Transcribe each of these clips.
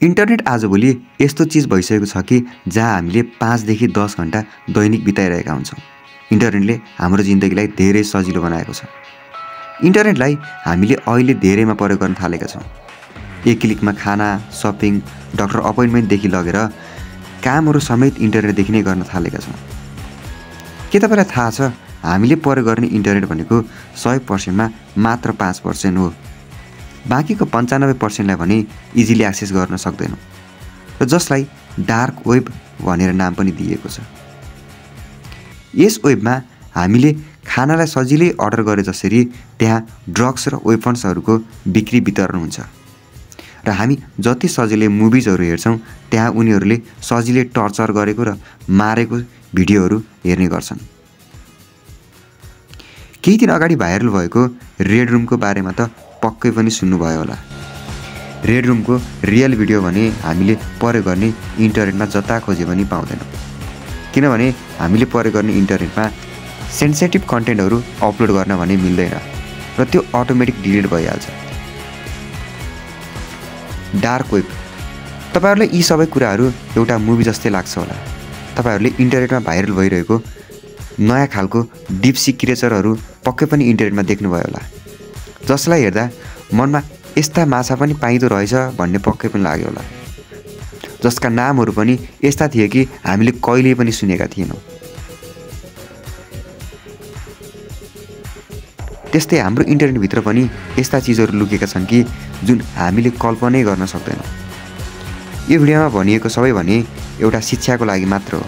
Internet आजभोलि यस्तो चिज भइसकेको छ कि जहाँ हामीले 5 देखि 10 घण्टा दैनिक बिताइरहेका हुन्छौँ। इन्टरनेटले हाम्रो जिन्दगीलाई धेरै सजिलो बनाएको छ। इन्टरनेटलाई हामीले अहिले धेरैमा प्रयोग गर्न थालेका छौँ। एक क्लिकमा खाना, सपिङ, डाक्टर अपोइन्टमेन्टदेखि लगेर कामहरू समेत इन्टरनेटदेखि नै गर्न थालेका छौँ। के तपाईँलाई थाहा छ हामीले प्रयोग गर्ने इन्टरनेट भनेको 100% मा मात्र 5% हो। बाँकीको 95%लाई भने इजिली एक्सेस गर्न सक्दैनौँ र जसलाई डार्क वेब भनेर नाम पनि दिएको छ। यस वेबमा हामीले खानालाई सजिलै अर्डर गरे जसरी त्यहाँ ड्रग्स र वेपन्सहरूको बिक्री वितरण हुन्छ र हामी जति सजिलै मुभिजहरू हेर्छौँ त्यहाँ उनीहरूले सजिलै टर्चर गरेको र मारेको भिडियोहरू हेर्ने गर्छन्। केही दिन अगाडि भाइरल भएको रेड रुमको बारेमा त पक्कै पनि सुन्नुभयो होला। रेड रुमको रियल भिडियो भने हामीले प्रयोग गर्ने इन्टरनेटमा जता खोजे पनि पाउँदैनौँ, किनभने हामीले प्रयोग गर्ने इन्टरनेटमा सेन्सिटिभ कन्टेन्टहरू अपलोड गर्न भने मिल्दैन र त्यो अटोमेटिक डिलिट भइहाल्छ। डार्क वेब, तपाईँहरूलाई यी सबै कुराहरू एउटा मुभी जस्तै लाग्छ होला। तपाईँहरूले इन्टरनेटमा भाइरल भइरहेको नयाँ खालको डिप सी क्रिएचरहरू पक्कै पनि इन्टरनेटमा देख्नुभयो होला, जसलाई हेर्दा मनमा यस्ता माछा पनि पाइँदो रहेछ भन्ने पक्कै पनि लाग्यो होला, जसका नामहरू पनि यस्ता थिए कि हामीले कहिल्यै पनि सुनेका थिएनौँ। त्यस्तै हाम्रो इन्टरनेटभित्र पनि यस्ता चिजहरू लुकेका छन् कि जुन हामीले कल्पनै गर्न सक्दैनौँ। यो भिडियोमा भनिएको सबै भने एउटा शिक्षाको लागि मात्र हो।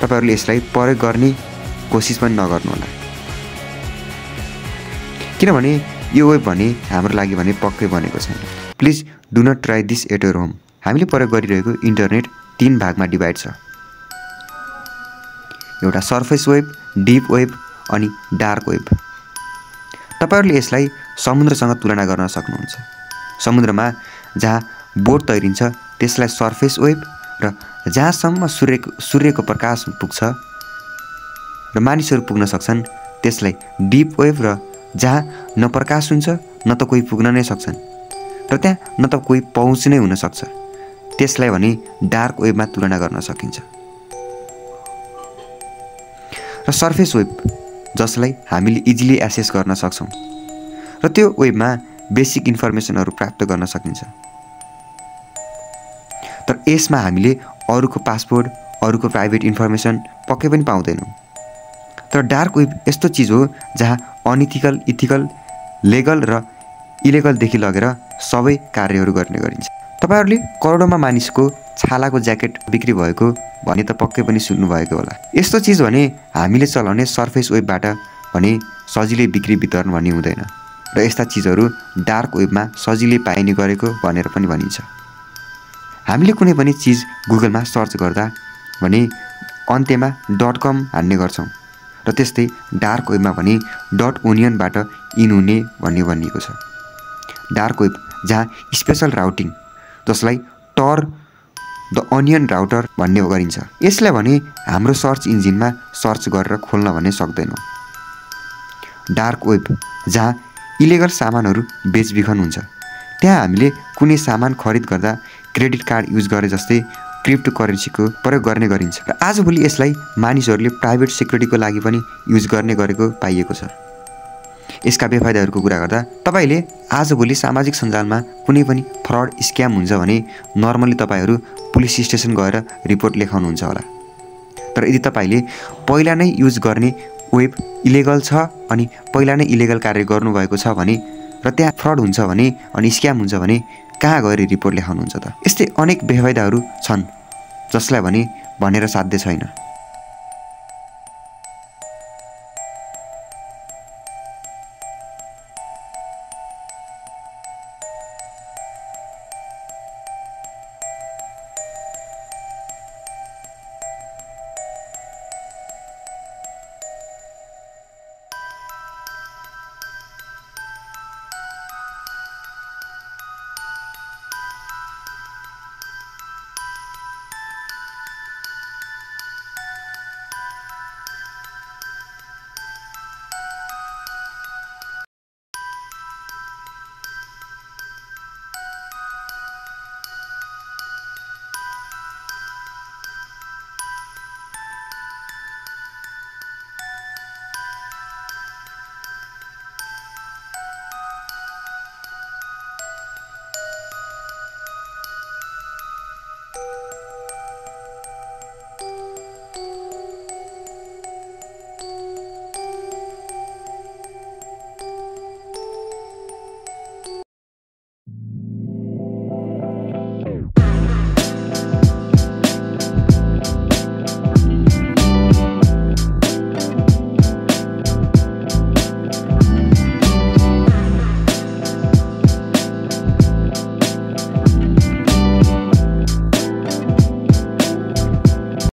तपाईँहरूले यसलाई प्रयोग गर्ने कोसिस पनि नगर्नुहोला, किनभने यो वेब भने हाम्रो लागि भने पक्कै बनेको छैन। Please do not try this at your home. हामीले प्रयोग गरिरहेको इन्टरनेट 3 भागमा डिभाइड छ। एउटा सर्फेस वेब, डिप वेब अनि डार्क वेब। तपाईँहरूले यसलाई समुद्रसँग तुलना गर्न सक्नुहुन्छ। समुद्रमा जहाँ बोट तैरिन्छ त्यसलाई सर्फेस वेब र जहाँसम्म सूर्यको प्रकाश पुग्छ र मानिसहरू पुग्न सक्छन् त्यसलाई डिप वेब र जहाँ न प्रकाश हुन्छ न त कोही पुग्न नै सक्छन् र त्यहाँ न त कोही पहुँच नै हुन सक्छ, त्यसलाई भने डार्क वेबमा तुलना गर्न सकिन्छ। र सर्फेस वेब जसलाई हामीले इजिली एक्सेस गर्न सक्छौँ र त्यो वेबमा बेसिक इन्फर्मेसनहरू प्राप्त गर्न सकिन्छ। तर यसमा हामीले अरूको पासवर्ड, अरूको प्राइभेट इन्फर्मेसन पक्कै पनि पाउँदैनौँ। तर डार्क वेब यस्तो चिज हो जहाँ अनइथिकल, इथिकल, लेगल र इलेगलदेखि लगेर सबै कार्यहरू गर्ने गरिन्छ। तपाईँहरूले करोडौँमा मानिसको छालाको ज्याकेट बिक्री भएको भने त पक्कै पनि सुन्नुभएको होला। यस्तो चिज भने हामीले चलाउने सर्फेस वेबबाट भने सजिलै बिक्री वितरण भन्ने हुँदैन र यस्ता चिजहरू डार्क वेबमा सजिलै पाइने गरेको भनेर पनि भनिन्छ। हामीले कुनै पनि चिज गुगलमा सर्च गर्दा भने अन्त्यमा .com हान्ने गर्छौँ र त्यस्तै डार्क वेबमा भने .onion-बाट इन हुने भन्ने भनिएको छ। डार्क वेब जहाँ स्पेसल राउटिङ जसलाई टर द अनियन राउटर भन्ने गरिन्छ, यसलाई भने हाम्रो सर्च इन्जिनमा सर्च गरेर खोल्न भने सक्दैनौँ। डार्क वेब जहाँ इलिगल सामानहरू बेचबिखन हुन्छ, त्यहाँ हामीले कुनै सामान खरिद गर्दा क्रेडिट कार्ड युज गरे जस्तै क्रिप्टो करेन्सीको प्रयोग गर्ने गरिन्छ र आजभोलि यसलाई मानिसहरूले प्राइभेट सेक्युरिटीको लागि पनि युज गर्ने गरेको पाइएको छ। यसका बेफाइदाहरूको कुरा गर्दा तपाईँले आजभोलि सामाजिक सञ्जालमा कुनै पनि फ्रड स्क्याम हुन्छ भने नर्मली तपाईँहरू पुलिस स्टेसन गएर रिपोर्ट लेखाउनुहुन्छ होला। तर यदि तपाईँले पहिला नै युज गर्ने वेब इलिगल छ अनि पहिला नै इलिगल कार्य गर्नुभएको छ भने र त्यहाँ फ्रड हुन्छ भने अनि स्क्याम हुन्छ भने कहाँ गएर रिपोर्ट लेखाउनुहुन्छ त? यस्तै अनेक बेफाइदाहरू छन् जसलाई भने भनेर साध्य छैन।